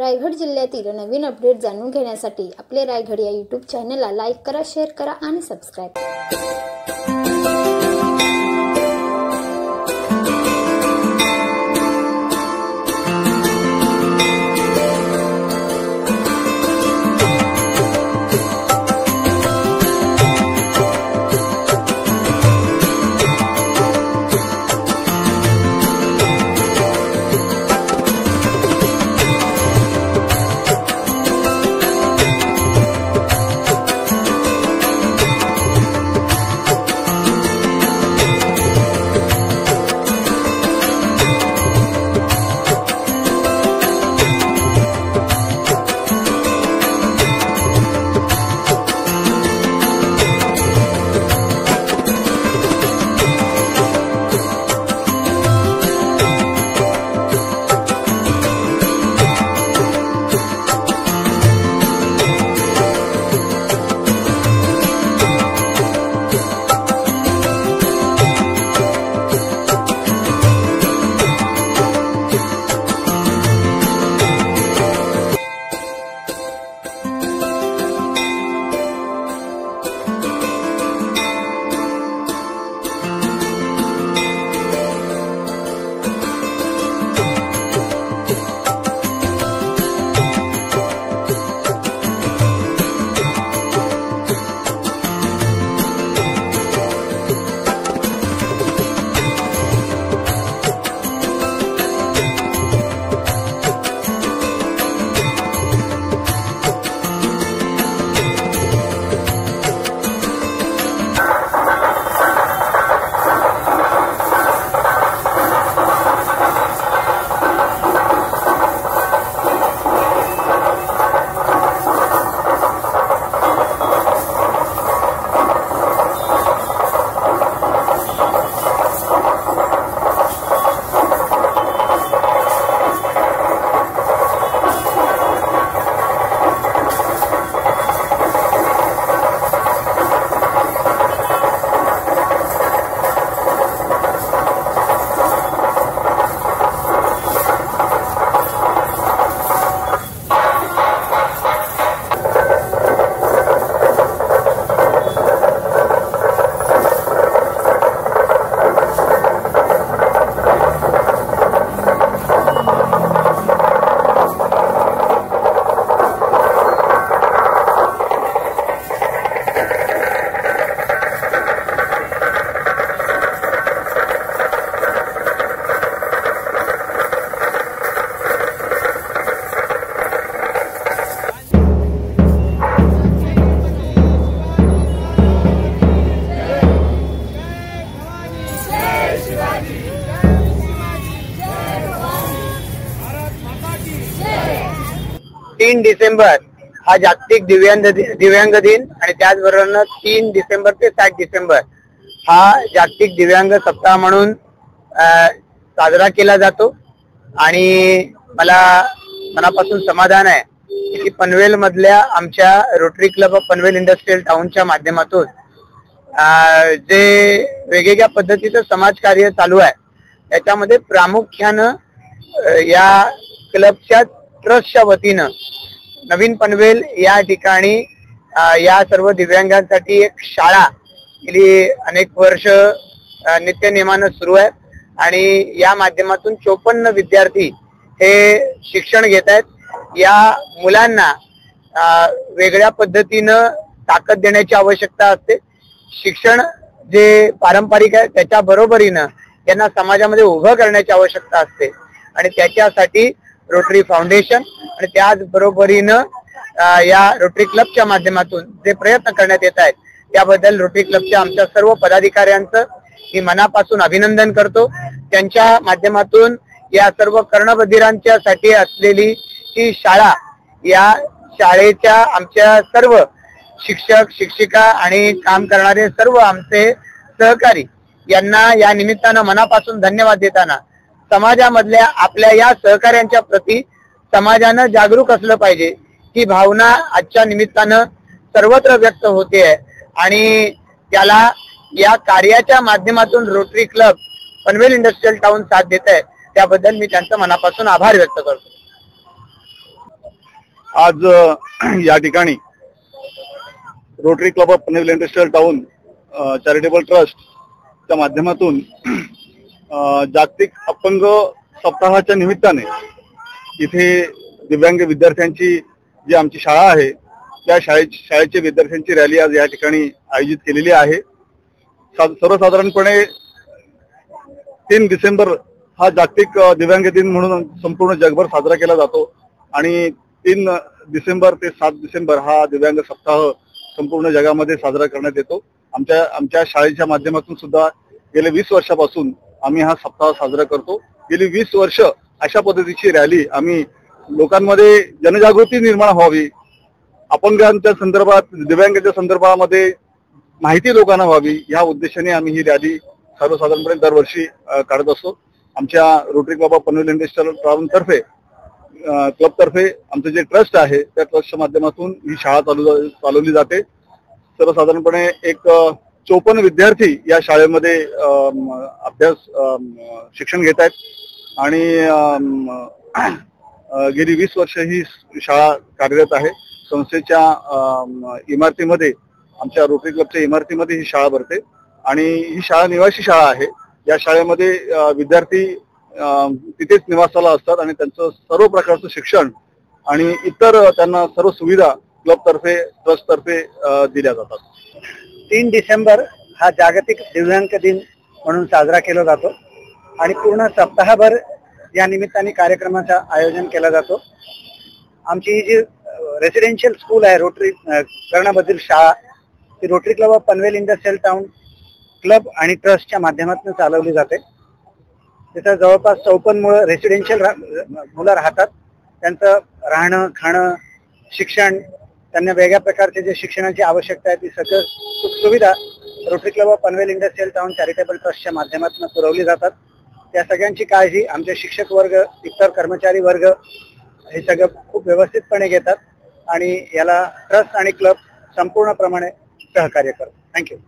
रायगड जिल्ह्यातील नवीन अपडेट जाणून घेण्यासाठी आपले रायगड या यूट्यूब चॅनलला लाईक करा, शेअर करा आणि सबस्क्राईब करा। डिसेंबर हा जागतिक दिव्यांग दिन आणि त्याचबरोबर 3 डिसेंबर ते 7 डिसेंबर हा जागतिक दिव्यांग सप्ताह म्हणून साजरा केला जातो। आणि मला मनापासून समाधान आहे की पनवेल मधल्या आमच्या Rotary Club of Panvel industrial टाउनच्या माध्यमातून जे वेगवेगळ्या पद्धतीचं समाजकार्य चालू आहे त्याच्यामध्ये प्रामुख्यानं या क्लबच्या ट्रस्टच्या वतीनं नवीन पनवेल या ठिकाणी या सर्व दिव्यांगांसाठी एक शाळा गेली अनेक वर्ष नित्यनेमानं सुरू आहे आणि या माध्यमातून 54 विद्यार्थी हे शिक्षण घेत आहेत। या मुलांना वेगळ्या पद्धतीनं ताकद देण्याची आवश्यकता असते। शिक्षण जे पारंपरिक आहे त्याच्या बरोबरीनं त्यांना समाजामध्ये उभं करण्याची आवश्यकता असते आणि त्याच्यासाठी रोटरी फाउंडेशन आणि त्याच बरोबरीनं या रोटरी क्लबच्या माध्यमातून जे प्रयत्न करण्यात येत आहेत त्याबद्दल रोटरी क्लबच्या आमच्या सर्व पदाधिकाऱ्यांचं मी मनापासून अभिनंदन करतो। त्यांच्या माध्यमातून या सर्व कर्णबधिरांच्या साठी असलेली ही शाळा, या शाळेच्या आमच्या सर्व शिक्षक शिक्षिका आणि काम करणारे सर्व आमचे सहकारी यांना या निमित्तानं मनापासून धन्यवाद देताना समाजामधल्या आपल्या या सहकार्यांच्या प्रती समाजानं जागरूक असलं पाहिजे ही भावना आजच्या निमित्तानं सर्वत्र व्यक्त होते आहे आणि त्याला या कार्याच्या माध्यमातून rotary club Panvel industrial town साथ देत आहे त्याबद्दल मी त्यांचा मनापासून आभार व्यक्त करतो। आज या ठिकाणी rotary Club of Panvel industrial town charitable ट्रस्टच्या माध्यमातून जागतिक अपंग सप्ताहाच्या निमित्ताने इथे दिव्यांग विद्यार्थ्यांची जी आमची शाळा आहे त्या शाळेचे विद्यार्थ्यांची रॅली आज या ठिकाणी आयोजित केलेली आहे। सर्वसाधारणपणे 3 डिसेंबर हा जागतिक दिव्यांग दिन म्हणून संपूर्ण जगभर साजरा केला जातो आणि 3 डिसेंबर ते 7 डिसेंबर हा दिव्यांग सप्ताह संपूर्ण जगामध्ये साजरा करण्यात येतो। आमच्या शाळेच्या माध्यमातून सुद्धा गेले 20 वर्षापासून आम्ही हा सप्ताह साजरा करतो। गेली 20 वर्ष अशा पद्धतीची रॅली आम्ही लोकांमध्ये जनजागृती निर्माण व्हावी, अपंगांच्या संदर्भात दिव्यांगांच्या संदर्भामध्ये माहिती लोकांना व्हावी या उद्देशाने आम्ही ही रॅली सर्वसाधारणपणे दरवर्षी काढत असतो। आमच्या Rotary Club of Panvel industrial town तर्फे क्लबतर्फे आमचं जे ट्रस्ट आहे त्या ट्रस्टच्या माध्यमातून ही शाळा चालवली जाते। सर्वसाधारणपणे एक 54 विद्यार्थी या शाळेमध्ये शिक्षण घेत आहेत आणि गेली 20 वर्ष ही शाळा कार्यरत आहे। संस्थेच्या इमारतीमध्ये आमच्या रोटरी क्लबच्या इमारतीमध्ये ही शाळा भरते आणि ही शाळा निवासी शाळा आहे। या शाळेमध्ये विद्यार्थी तिथेच निवासाला असतात आणि त्यांचं सर्व प्रकारचं शिक्षण आणि इतर त्यांना सर्व सुविधा क्लबतर्फे ट्रस्टतर्फे दिल्या जातात। 3 डिसेंबर हा जागतिक दिव्यांग दिन म्हणून साजरा केला जातो आणि पूर्ण सप्ताहभर या निमित्ताने कार्यक्रमाचं आयोजन केलं जातो। आमची ही जी रेसिडेन्शियल स्कूल आहे रोटरी कर्णाबधीर शाळा ती rotary Club of Panvel industrial town club आणि ट्रस्टच्या माध्यमातून चालवली जाते। तिथं जवळपास 54 रेसिडेन्शियल मुलं राहतात। त्यांचं राहणं खाणं शिक्षण त्यांना वेगळ्या प्रकारचे जे शिक्षणाची आवश्यकता आहे ती सगळं सुखसुविधा rotary Club of Panvel industrial town charitable ट्रस्टच्या माध्यमातून पुरवली जातात। त्या सगळ्यांची काळजी आमचे शिक्षक वर्ग इतर कर्मचारी वर्ग हे सगळं खूप व्यवस्थितपणे घेतात आणि याला ट्रस्ट आणि क्लब संपूर्णप्रमाणे सहकार्य करतो। थँक्यू।